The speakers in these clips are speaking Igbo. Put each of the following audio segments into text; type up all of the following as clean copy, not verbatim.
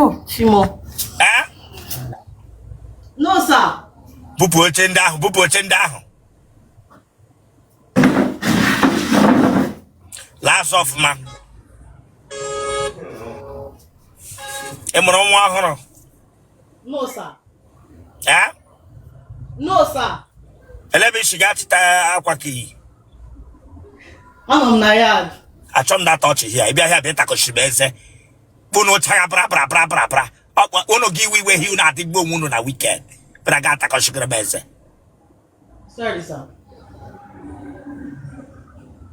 Oh, Chimo. Eh? No, sir. Bupu ochenda. Last of man. Emoro nwa ọhụrụ. No, sir. Eh? No, sir. Elebe shiga chita akwa ki. I'm na yard. Achọm da touch here. Ibia here beta koshime eze. Puno chaga bra. Ono gi we he na digbo munu na weekend. But ga ta koshigre beze. Sorry, sir.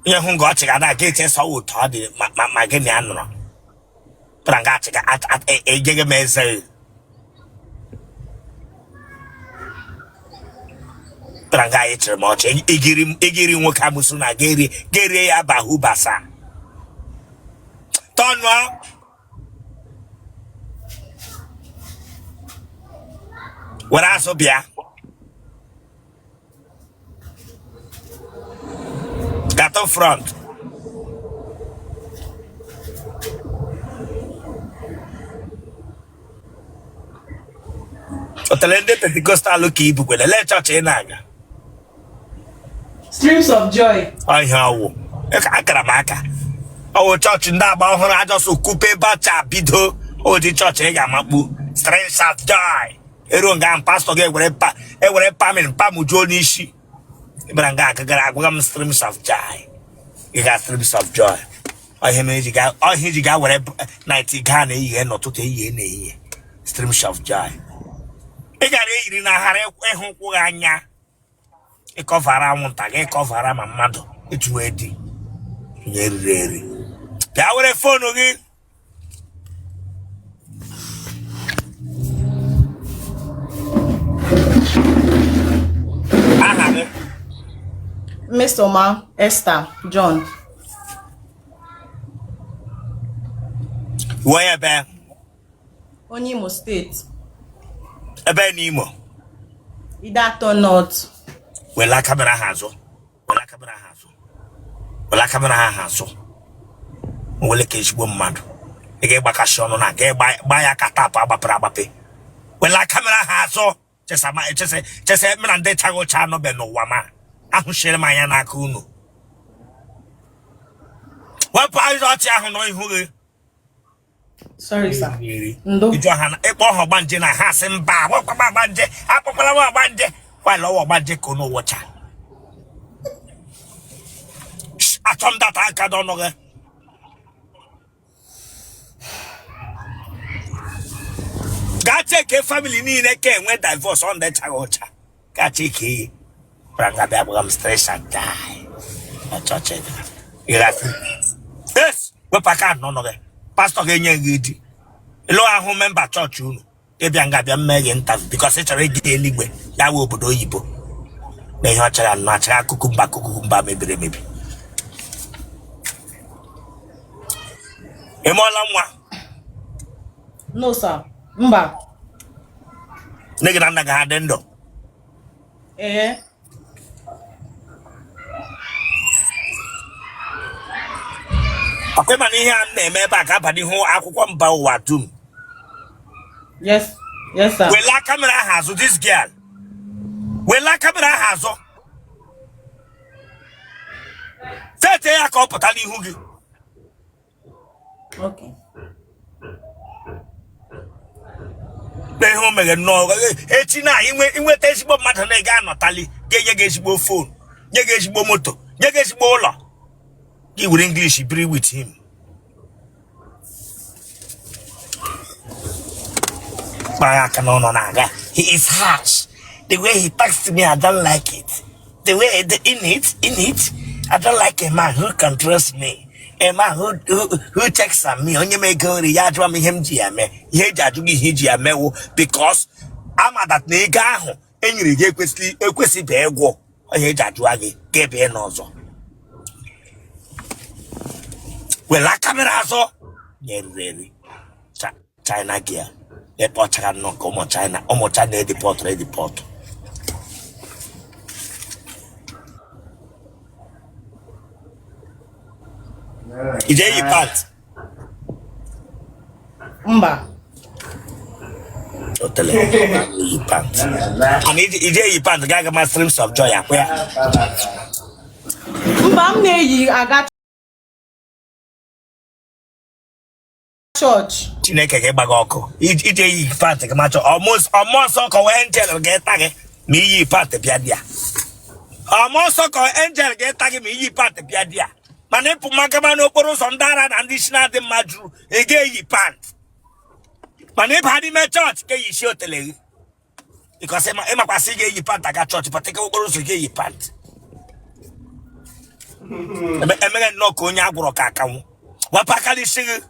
Ye hungo chiga na gate so uto di ma gani anro. But ga chiga at ejege meze. Pranga etre moche igiri nwoke amusu na geri ya bahu basa tonwa wara aso bia gato front Otele ndị Pentecostal ka ibu kwele le church na-aga Streams of joy. Awo. Akara maka. Oh, church ndị agba ọhụrụ ajọsọ kupe bacha bido. Oh, the church ga makpu. Streams of joy. Ero nga pastor ga ewere pamin pamujo n'ishi. Ibara nga akagara agwa m streams of joy. You got streams of joy. Oh, he ga were 90 ga na ihe n'ụtụtụ ihe na ihe. Streams of joy. Ị gara eyiri na hara ịhụ kwụ anya. Ikọvara nwụnta gị ịkọvara ma mmadụ etu edi nyeriri bịa were fonu gị aha gị Mr. Ma Esther John. wee ebe Onye Imo State. ebe n'Imo Idato North. wela kamera ha azụ wele ka ezigbo mmadụ ị ga-agbakashi ọnụ na ga ya ka tapụ agbapere agbape wela kamera ha azụ chesa mena ndị chaghị ụcha anọbe n'ụwa ma ahụchiri m anya n'aka unu wepụ ahịrị ọchị ahụ n'ihu gị Sorry, sir. Ijo ha ịkpọ ọhụ ọgbanje na ha sị mba agbakwa ọgbanje akpọkwala m ọgbanje while all ọgbanje ko no watcha atom that aka don no ga check family niile ka enwe divorce on the chagocha ga check branga be abam stress and die achoche yes we paka no pastor ga nye gidi lo ahụ member church unu ebia nga bia mmege interview because it's already eligwe ya we obodo oyibo na ihe ọchara na achara kukumba mebere mebi emola nwa No, sir. Mba. Nigga na ga dị ndụ akwe mana ihe a na-eme ebe a ga-abanye hụ akwụkwọ mba ụwa dum. Yes, sir. Wela camera has this girl. Wela camera has. Tete ya ka opụta n'ihu gị. Okay. Beho mege no. Echi na inweta ezigbo mmadụ na ga anọtali, ga-enye gị ezigbo phone, nye gị ezigbo moto, nye gị ezigbo ụlọ. Gị were English be with him. He is harsh. The way he talks to me, I don't like it. The way in it, I don't like a man who can trust me. A man who checks on me. Only make him because I'm at that nigga. And you get quickly bego. I hate that draggy. Get a nozzle. Well, I come in yeah, really. China gear. The port can not come on China. Almost China, the port. Is there your part? Mba. Otele yi pant. And ije yi pant gaga ma streams of joy akwa. Mba m na-eyi aga church. Chineke ga gbaga ọkụ. Ije yi pant ga ma chọ almost ko angel ga tag me yi pant bia dia. Almost ko angel ga tag me yi pant bia dia. Mana pu magama no okporo ụzọ ndara na ndị shina dị mmadụ ege yi pant. Mana ebe ha dị me church ke yi shi Otele. Because ema kwasi ga yi pant aga church but ke okporo ụzọ ga yi pant. Emere no ko onye agwụrụ ka akanwụ. Wapaka dị shiri.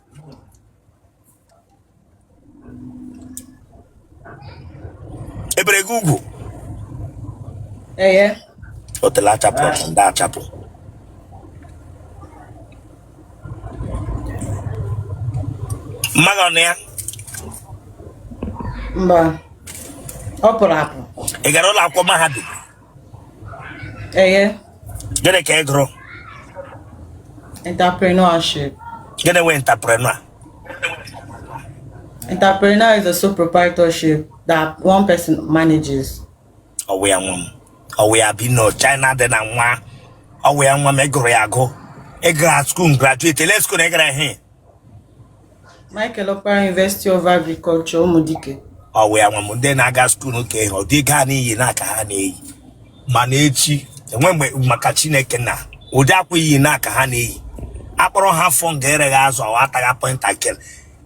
Ebere Ugbo. Yeah. Otele achapụ nda achapụ. Mmaga ya. Mba. Ọ pụrụ apụ. Ị gara ụlọ akwụkwọ mahadum? Yeah. Gịnị ka ị gụrụ? Entrepreneurship. Gịnị wee entrepreneur? Entrepreneur is a sole proprietorship that one person manages. Ọwụ ya nwa m. Ọwụ ya bi no China dị na nwa. Ọwụ ya nwa m egụrụ ya agụ. Ị gara school graduate. Ele school na ị gara ihe? Michael Okpara University of Agriculture, Umudike. Ọwụ ya nwa m ndị na-aga school nke ihe ọ dị gaa n'iyi n'aka ha na-eyi. Mana echi enwe mgbe maka Chineke na ụdị akwa iyi n'aka ha na-eyi. Akpọrọ ha fọ nga ereghị azụ ọ ataghị pọinta kel.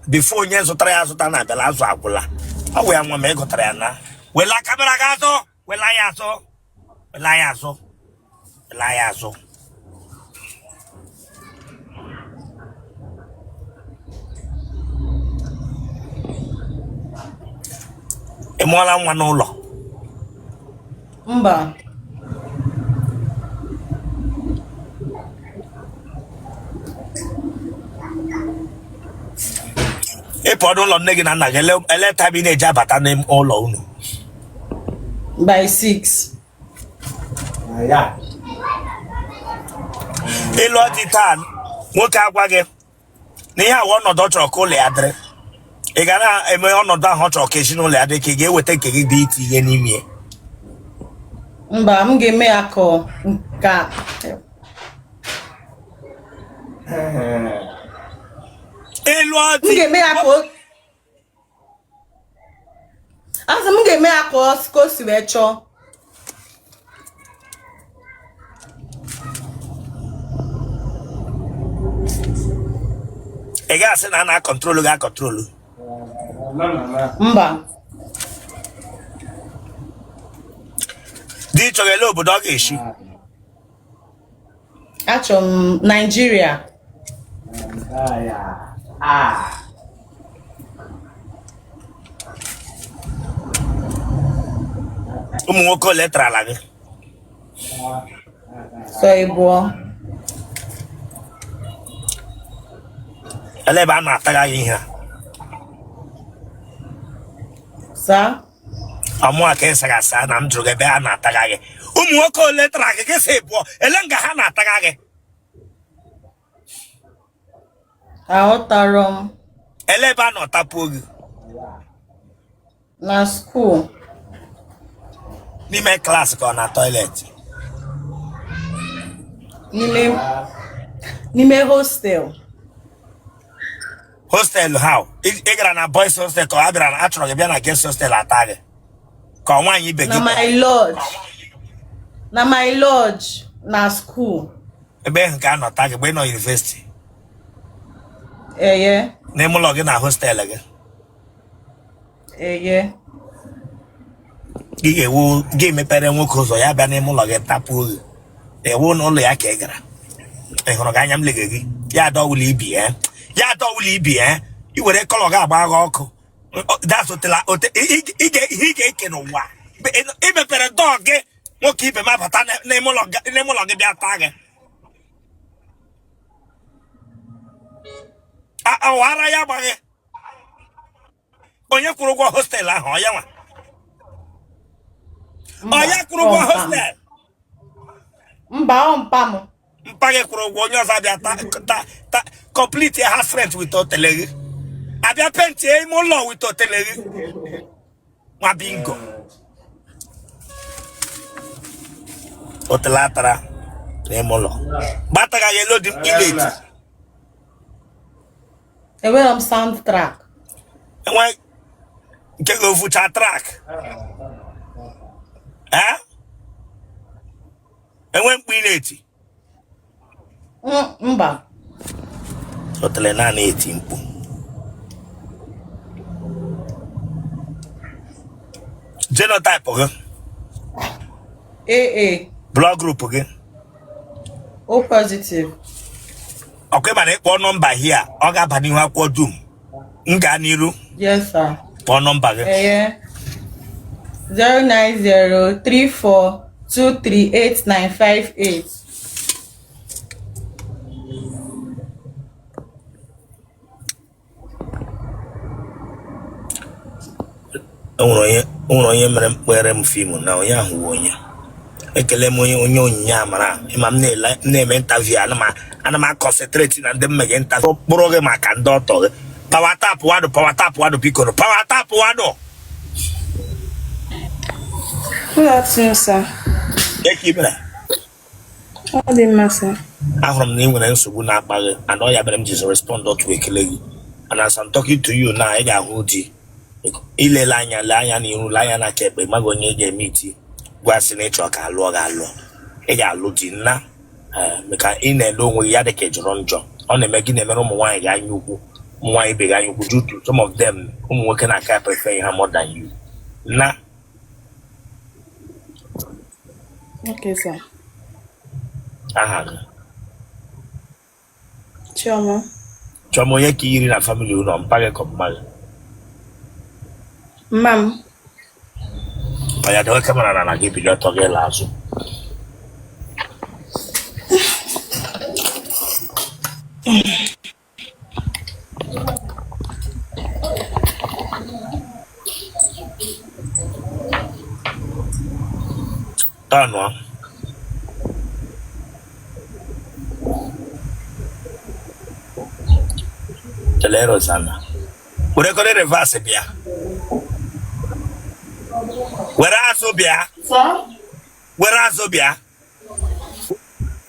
Before onye zụtara ya azụta na abịala azụ agwụla. Ọwụ ya nwa m ịgụtara ya na. Wela kamera gị azụ. Wela ya azụ. Wela ya azụ. Wela ya azụ. Ị mụọla nwa n'ụlọ? Mba. Ịpụ ọdụ ụlọ nne gị na nna gị eleta bi na-eji abata n'ụlọ unu. By 6. Ịlụ dị taa nwoke agwa gị na ihe awa ọnọdụ ọ chọrọ ka ụlọ ya dịrị. Ị ga na-eme ọnọdụ ahụ ọ chọrọ ka ezinụlọ ya dị ka ị ga-eweta nke gị dị iti ihe n'ime ya. Mba, m ga-eme ya ka nka. Ịlụ M dị. ga-eme ya ka Asị m ga-eme ya ka o si wee chọọ. Ị ga-asị na a na-akọntrolu gị akọntrolu. Mba. Dị chọrọ ele obodo ọ ga-eshi. Achọrọ m Nigeria. Ụmụ nwoke ole tarala gị? So ịbụọ. Ele ebe a na-ataga gị ihe a? Sa? Ọmụ a ka ị sara asa na m jụrụ gị ebe a na-ataga gị. Ụmụ nwoke ole tara gị ka ị pụọ ele nga ha na-ataga gị? Aghọtara m. Ele ebe a na-ọtapuo gị? Na school. N'ime klaasị ka ọ na toilet? N'ime hostel. Hostel how? Ị gara na boys hostel ka ọ bịara na achọrọ gị bịa na girls hostel ata gị? Ka ọ nwaanyị ibe gị? Na my lodge na school. Ebe ahụ ka a nọta gị mgbe ị nọ university? Eye. N'ime ụlọ gị na hostel gị? Eye. Gị mepere nwoke ụzọ ya bịa n'ime ụlọ gị tapuo gị. Ewu n'ụlọ ya ka ị gara. Ị hụrụ gị anya m lege gị? Ya adọwụla ibi ya. Ya adọwụla ibi ya. I were kọlọ gị agba gị ọkụ. That's ị ga-eke n'ụwa. I mepere dọọ gị nwoke ibe m abata n'ime ụlọ gị bịa taa gị. Awara ya agbaghị. Onye kwụrụ ụgwọ hostel ahụ ọ ya nwa? Onye kwụrụ ụgwọ hostel? Mba, ọ mpa m. Mpa gị kwụrụ ụgwọ onye ọzọ abịa ta complete house rent with Otele gị. Abịa penti ime ụlọ with Otele gị. Nwa bingo. Otele atara n'emolo. Bata ga yellow dim ilate. Enwere soundtrack. Enwe nke go fucha track. Enwe mkpu ilate. Mba. Otele na eti mkpu. Genotype again. AA. Blood group again. O positive. Okay, man, one number here. Oga bani wa kwa dum. Nga niru. Yes, sir. One number again. Yeah. 09034238958. Onye mere m film na onye ahụ onye ekele m onye onyinye amara ịma m na-eme interview ana m concentrate na ndị mmege interview kpụrụ gị maka ndị ọtọ gị power tap wado biko no power tap wado. Good afternoon, sir. Ekibere Ọ dị mma, sir. ahụrụ m na ị nwere nsogbu na-akpa gị and ọ ya mere m ji respond to ekele gị and as I'm talking to you now ị ga-ahụ di ilele anya le anya n'iru le anya na kekpe maghị onye ga-eme iti gwasị na ịchọ ka alụọ ga-alụ ị ga-alụ di nna maka ị na-ele onwe gị ya dị ka jụrụ njọ ọ na-eme gị na-emere ụmụ nwaanyị gị anya ukwu ụmụ nwaanyị ibe gị anya ukwu due to some of them ụmụ nwoke na-aka prefer ha more than you na Okay, sir. aha gị Chioma. chọma onye ka iri na family ụlọ mpa gị ka mma gị Ma'am. ya dewe kamera na gị bido ọtọ gị la azụ tanụ telero sana were kore reverse bịa were azụ bịa were azụ bịa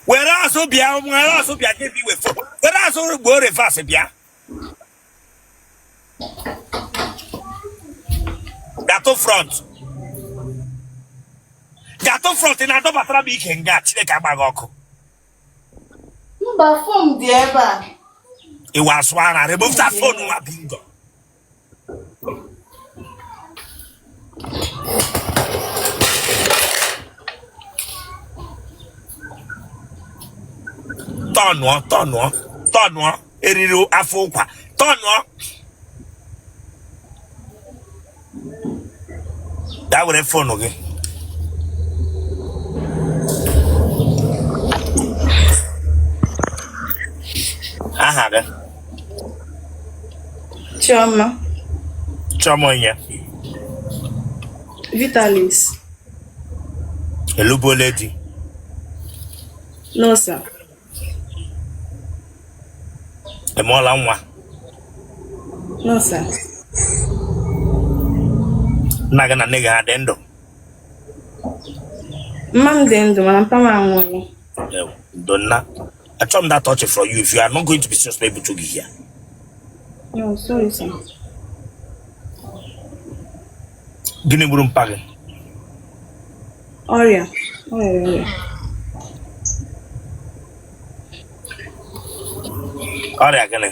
were azụ bịa were azụ bịa give you a phone were azụ gbo reverse bịa gato front na adọbatara m ike nga Chineke agbaghị ọkụ Mba, phone dị ebe a. iwe asụ ara remove that phone nwa bingo tọnụọ eriri afọ ụkwa tọnụọ ya were fonu gị aha gị Chioma. Chioma onye Vitalis. Elubo lady No, sir. emeọla nwa No, sir. nna gị na nne gị ha dị ndụ Mma m dị ndụ mana mpa m anwụghị. Donna, I told that touch from you. If you are not going to be suspect to be here. No, sorry, sir. Gini burum pagi. Ọrịa. Ọrịa. Ọrịa gini.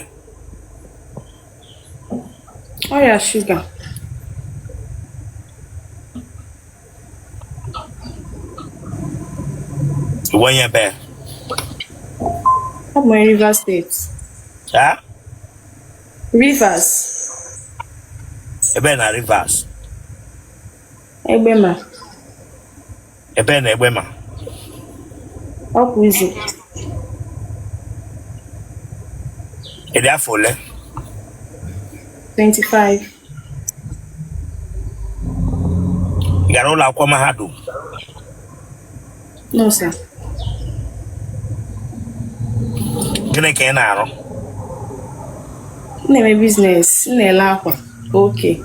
Ọrịa shuga. Onye be. Ọ bụ Rivers State. Ha? Rivers. Ebe na Rivers. Egbema. Ebe na Egbema. Ọ bụ izu. Ịdị afọ ole? 25. Ị gara ụlọ akwụkwọ mahadum? No, sir. Gịnị ka ị na-arụ? M na-eme business. M na-ele akwa. Okay.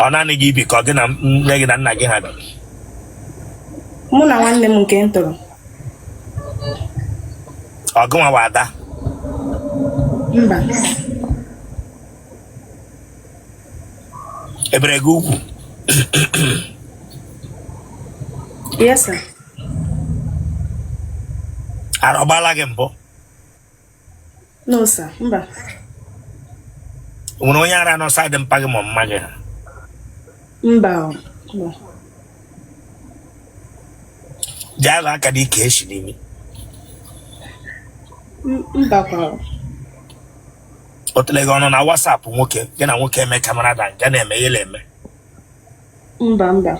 naanị gị bi ka ọ gị na nne gị na nna gị ha bi? Mụ na nwanne m nke m tọrọ. Ọ gị nwa bụ ada? Mba. Ebere gị ugwu? Yes, sir. Arọgbala gị mbụ? No, sir. Mba. Nwere onye ara nọ saịdị mpa gị ma mma gị ha? Mba. Mba. Jee aka dị ka eshi n'imi. Mba kwa. Otele gị ọnụ na WhatsApp nwoke gị na nwoke eme kamarada nke na-eme ihe na-eme? Mba.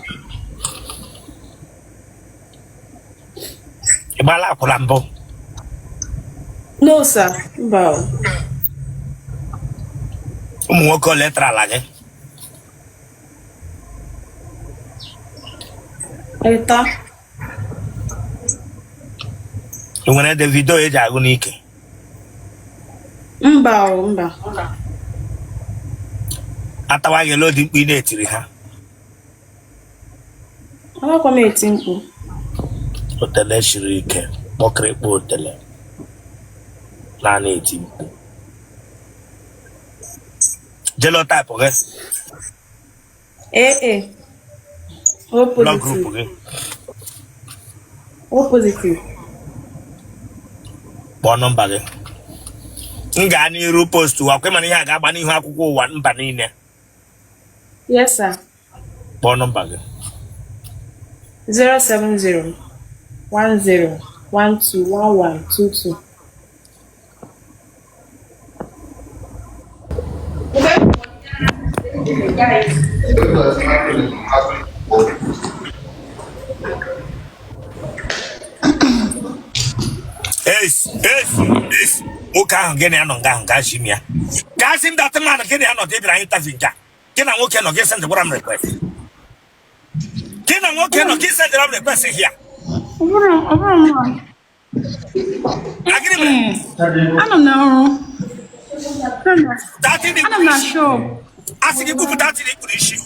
Ị gbala akwụla mbụ? No, sir. Mba. Ụmụ nwoke ole tara ala gị? Eta. Ị nwere Davido eji agụ n'ike? Mba. Atawa gị lodi mkpu ị na-etiri ha? Anakwa m eti mkpu. Otele shiri ike kpọkịrịkpa Otele naanị eti mkpu. Genotype gị? O Blood group positive. gị? O positive. Kpọọ nọmba gị. M gaa n'iru postu akwa mana ihe a ga-agba n'ihu akwụkwọ ụwa mba niile. Yes, sir. Kpọọ nọmba gị. 07010121122. Yes. Nwoke ahụ gị na ya nọ nga ahụ gaa shim ya. Gaa sim dat mmadụ gị na ya nọ dị bịara anyị tafi nka. Gị na nwoke nọ gị sendịkwara m request. Gị na nwoke nọ gị sendịra m request hịa. Agịrị mere? Anọ m n'ọrụ. Anọ m na shop. Asị gị kwupụta atị na ikpuru isi.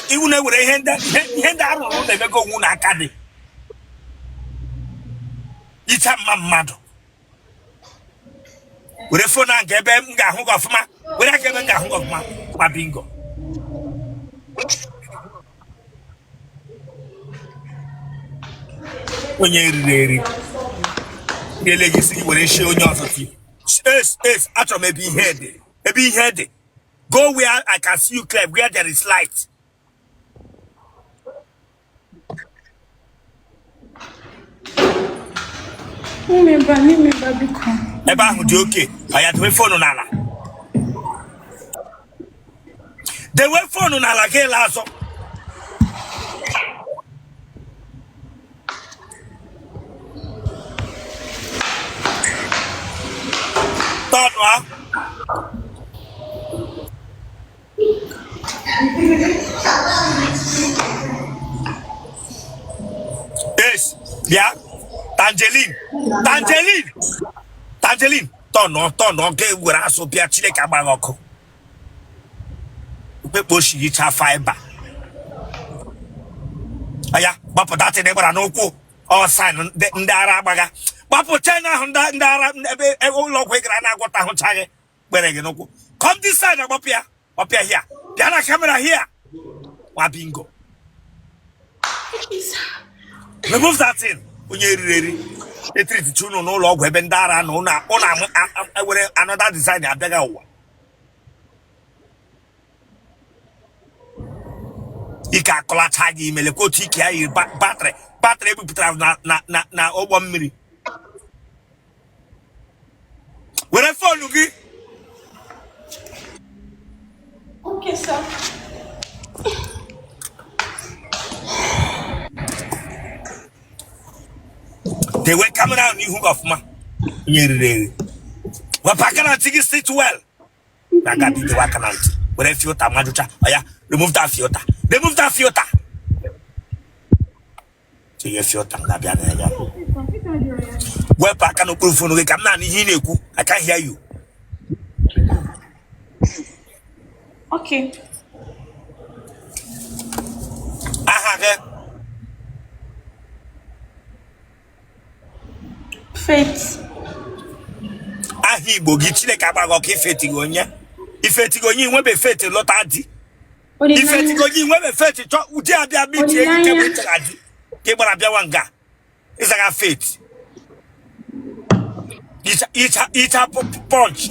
Iwu na-ewere ihe ndị arụrụ na-emego onwu n'aka dị icha mma mmadụ were fon a nke ebe m ga-ahụ gị ọfụma were aka ebe m ga-ahụ gị ọfụma ma bingo onye eriri eri ga-ele gị isi gị were shie onye ọzọ ti achọrọ m ebe ihe dị go where I can see you clear, where there is light. Remember, because. Ebe ahụ dị oke, aya dewe fonu n'ala. Dewe fonu n'ala ka ele azọ. Tọnụ ha. Yes, bịa. Tangerine tọnụ ga were asụ bịa Chineke agbaghị ọkụ ukpekpe oshiricha fiber aya gbapụta atị na gbara n'ụkwụ ọsain ndị ara agbaga gbapụ china ahụ ndị ara ebe ụlọọgwụ ị gara na-agwọta ahụchaghị gbere gị n'ụkwụ come this side agbapụ ya ọpịa hia bịa na kamera hia nwa bingo remove that thing onye eriri etritichi unu n'ụlọ ọgwụ ebe ndị ara na ụnụ were another design abịaghị ụwa ike akọlacha gị imele ka otu ike ya yiri batrị ebupụtara na ụgbọ mmiri were fonu gị. Okay, sir. Dewe camera on ihu ọfụma onye eriri eri wepụ aka na ntị gị sit well na aga bidewe aka na ntị were filter majucha oya remove that filter you feel Tangabian. Where I can prove for the Kamani Hineku, I can't hear you. Okay. Faith. Igbo gichile kabago ki fetigonya. Ifetigonyi nwebe feti lotadi. Ifetigonyi nwebe feti to udi abia biti eke wetadi. Ke gbara bia wanga. Isaga feti. Ita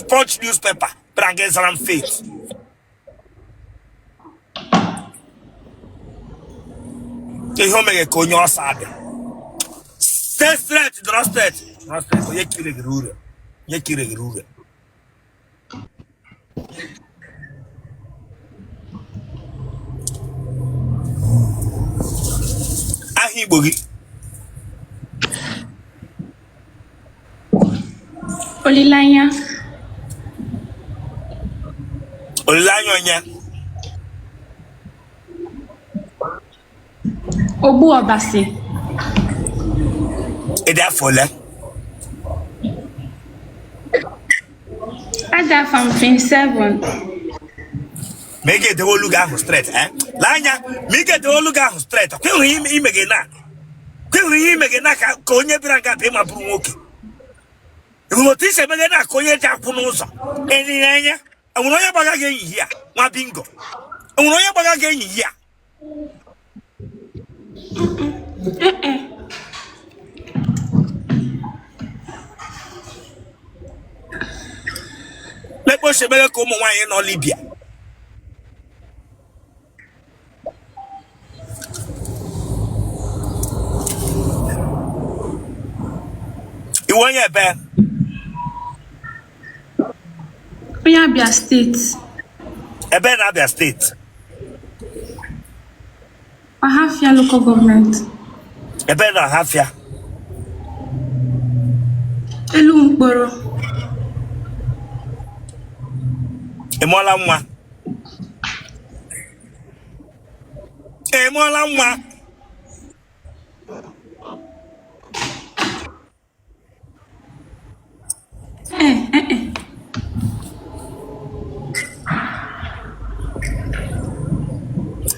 punch newspaper. Brange salam feti. Ke homege konyo sabe. Stay straight, not straight. Not straight. Ye kire grure. Ye kire grure. Bogi. Olilanya. Olilanya. Obu Obasi. Eda fole. Ada from 27. Make it the whole look out straight, eh? Lanya, make it the whole look out straight. Kill him again. Kill him again. Konye Branca Pema Brumoki. If you notice a man, Koye Japunosa. Any anya, I will not back again here. My bingo. I will not back again here. Let us come away in Libya. You want your bed? Abia State. A bed Abia State. Ahafia local government. A bed Ahafia. Elumboro. Emola mwa.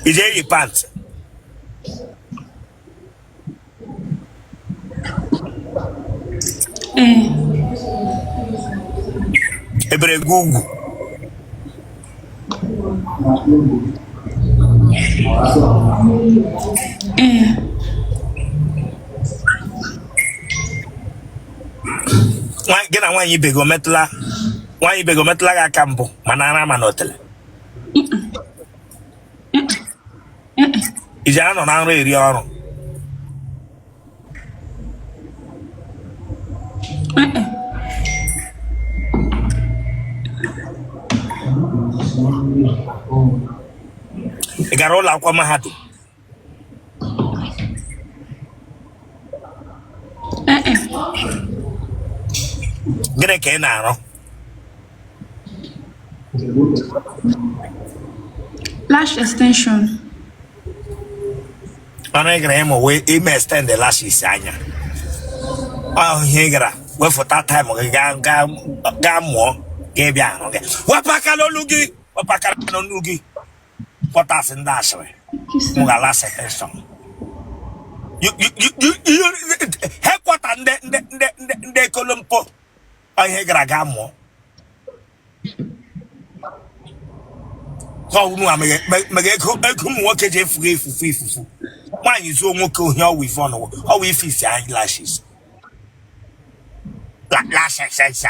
Is there your pants? Ebre Google. Get a one you bego metla. Why you bego metla campo? Manana manotele. Is there no area? I got all out of my hat. Get a can now. Lash extension. I gram away, it may stand the lashes. Oh, here, well, for that time, gam more, gave ya. What Pacano Lugi? What Pacano Lugi? What us in that way? Mugalas extension. You help what and the Columpo. I hear Gamo. So, no, I may come work at free for free. Why is so much here with fun or we fish eyelashes? Lashes,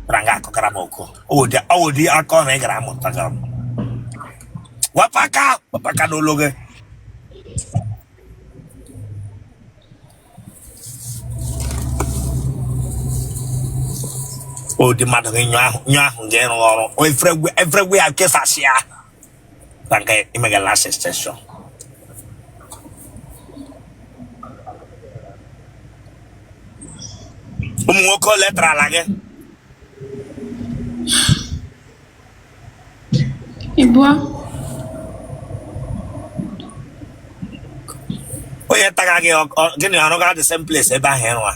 Rangaco Gramoko. Oh, the Alcon Gramotagam. Wapaka, Wapaka no longer. Oh, the mother in your general, or everywhere I guess I see. Thank you, Immigrant last session. Umwoko letra lage. Igbo. Onye taga gị gịnị ọrụ ga the same place ebe ahụ ịrụwa.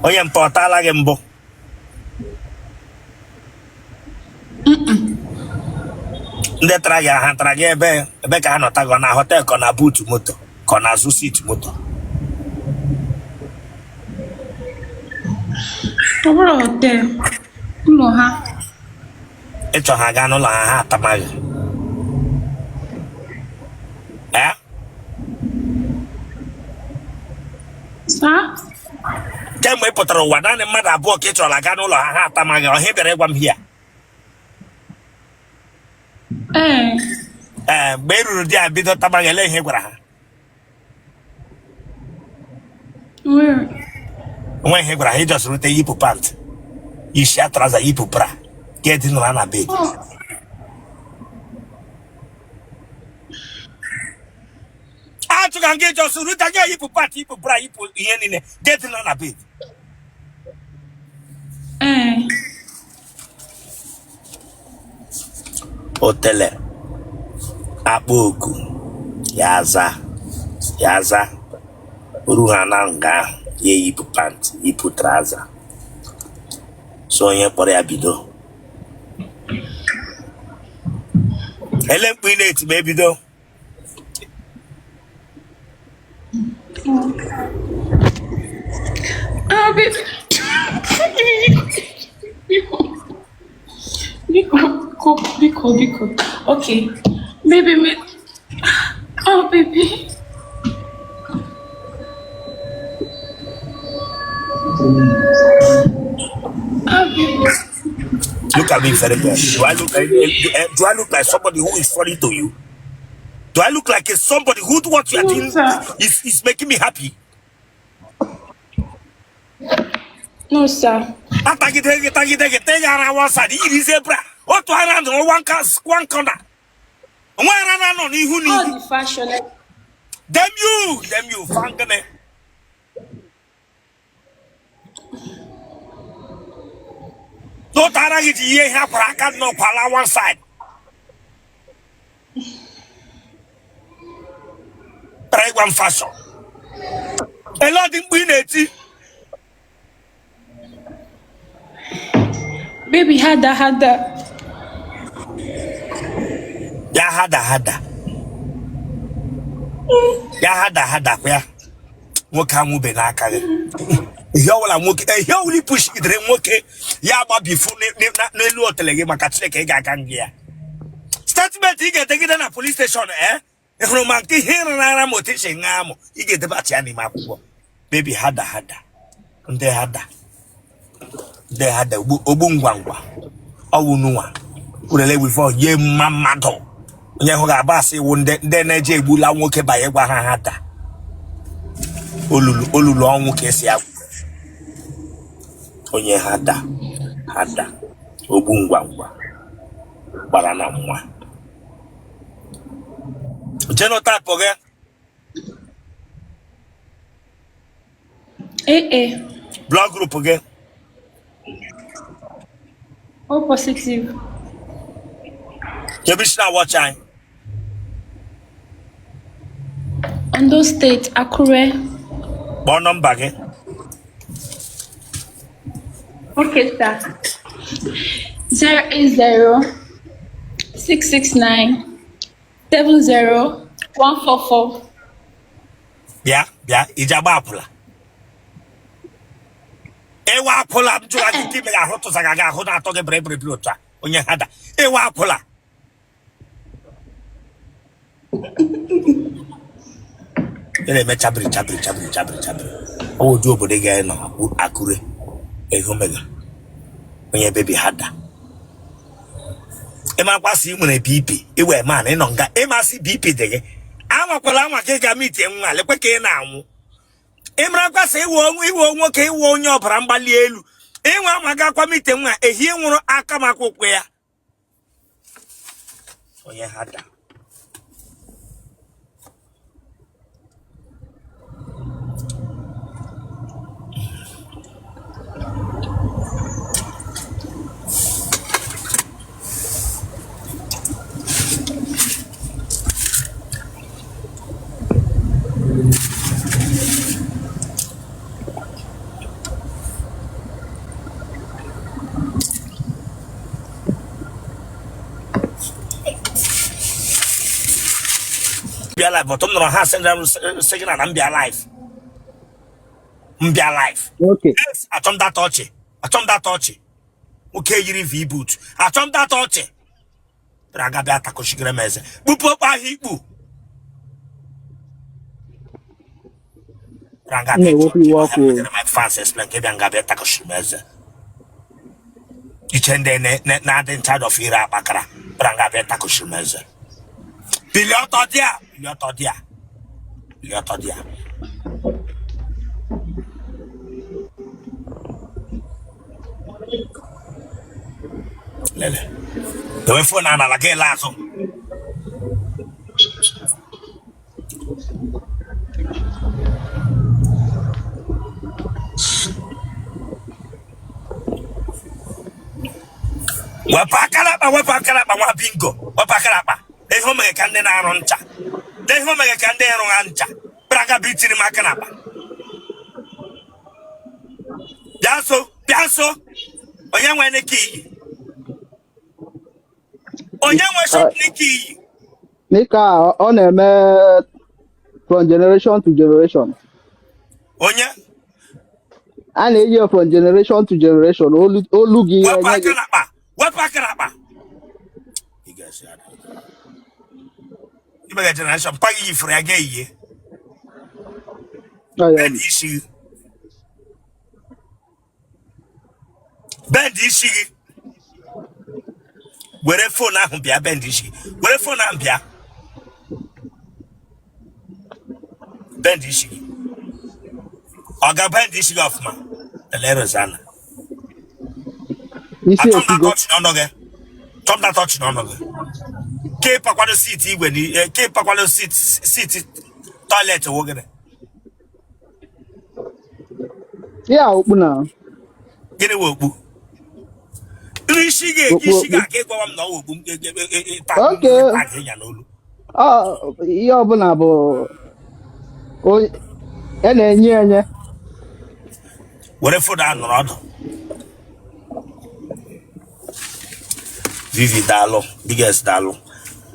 Onye mpa ọ taala gị mbụ. Ndị tara gị ha tara gị ebe ka ha nọta gị na hotel ka na boot moto ka na azụ seat moto. Ọ bụrụ hotel, ụlọ ha. Ịchọ ha gaa n'ụlọ ha atamaghị. Kemgbe ị pụtara ụwa naanị mmadụ abụọ ka ị chọrọ gaa n'ụlọ ha atamaghị ọha bịara ịgwa m hia. Mgbe ị ruru di ya bido tamaghị ele ihe gwara ha. Nwe ihe gwara ha ịjọs rute yipụ pant isi atraza yipụ bra ka dị nọrọ na bed. Achụga nga ịjọs rute ga yipụ pant yipụ bra yipụ ihe niile ka dị nọrọ na bed. Otele akpa oku ya aza uru ha na nga ya yipụ pant yipụ traza so onye kpọrọ ya bido ele mkpu ị na-eti ma ebido. Biko. Okay. Baby, oh, baby. Look at me very well. Do I look like somebody who is funny to you? Do I look like somebody who what you are doing is making me happy? No, sir. One corner. All the fashion. Damn you, fangane. No target ye have racket no pala one side. Try one fashion. A lot in Winety. Baby, hada. Ya hada. Ya hada, where? What can we be like? Yawla moke, yawli push it, moke, yaba before no Otele, Macateke, Gangia. Statement, you get taken a police station, eh? If romantic here and I'm motation, you get the batchani map. Baby hada. And they had the Obungwangwa. Owunua. Ule before ye mamado. Nyahoga basi wonde then je bula woke by a hada. Olulu long kesi ya. Onye hada. Obungwangwa. Barana mwa. Genotype again. Blood group again. O positive. Kebishna watching. Ondo State, Akure. Born number again. Okay, sir. 080-669-70144. Yeah, Ijabapula. Ewa pula mjua kime ya hoto zagaga hona atoge brebre blota. Onye hada. Ewa pula. Ele me chabri. O do bodega no Akure. Ehomega. Onye baby hada. Ema kwasi nwere BP. Ewe man e no nga. Ema si BP dege. Ama kwala ama ke ga meet enwa lekwe ke na anwu. Imra kwasa iwo nwoke iwo onye obara mgbali elu. Enwa amaga kwa meet enwa ehie nwuru aka makwukwe ya. Onye hada. be alive, but I'm not ha send them second and I'm be alive. Be alive. Okay. Yes, I told that touchy. I told that touchy. Okay, you V boot. I told that touchy. Ragabe atako shigremeze. Bupo pa hibu. Rangabe my fans explain ke Rangabe atako shigremeze. Ichende na in charge of ira bakara. Rangabe atako shigremeze. Bilioto dia. Lele. The phone na la ke lazo. Wapakalapa wa bingo. Wapakalapa. They home can den aroncha. They home can den aroncha. Braga bitini makanapa. Piaso. Oyanwa neki. Oyanwa shop neki. Nika on a from generation to generation. Onya. And a year from generation to generation. All looking. Wapakalapa. You guys are. You may generation pagi for a gay. Bend issue. Where a phone now be a bend issue. Where a phone now be a bend issue. I got bend issue of man. The letters Anna. I told that touch none of it. Tom that touch none of it. Keep up on the city when he keep up on the city toilet working. Yeah, open now. Get a work. Kishiga, okay. You're open about. Oh, and then, yeah. What for that, Rod? Vivi Dalo, biggest Dalo.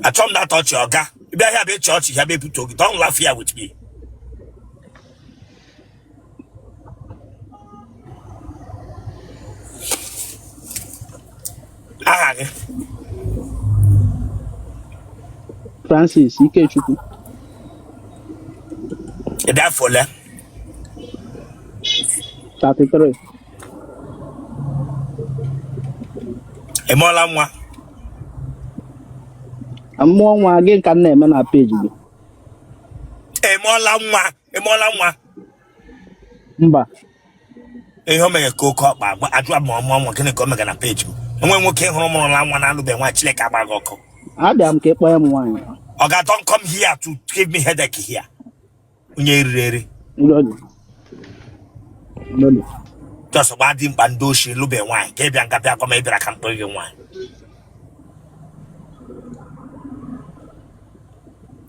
I told that touch your guy. If I have a church, you have a put don't laugh here with me. Francis, you can't shoot. That for left. 33. Emola I'm more again can name on a page. Emola Mba. Home a cook up, but I drop more can come on a page. And when we came home on one, I'll be one chile cabagoko. Adam keep wine. Oga, don't come here to give me headache here. When you're ready. No. Just about him bandoshi, lube wine. Gave you a come maybe I can bring you wine.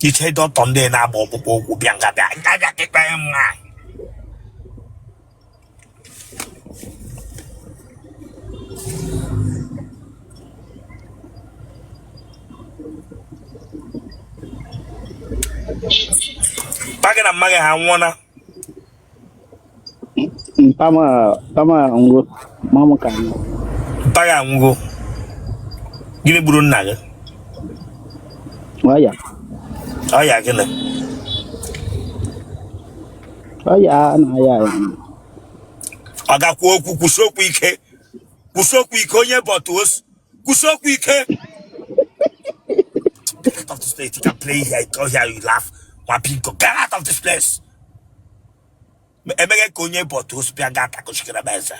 You say don't on the nabo, Bianca, I get by wine. Baga na maga hawana. Tama ngo mama kan. Baga ngo. Gini buru naga. Waya. Aya gini. Waya na ya. Aga ku kusoku ike. Kusoku ike onye botos. Kusoku ike. Get out of this place. You can play here. Go here. You laugh. Get out of this place. Emege konye botos pianga takoshikira beza.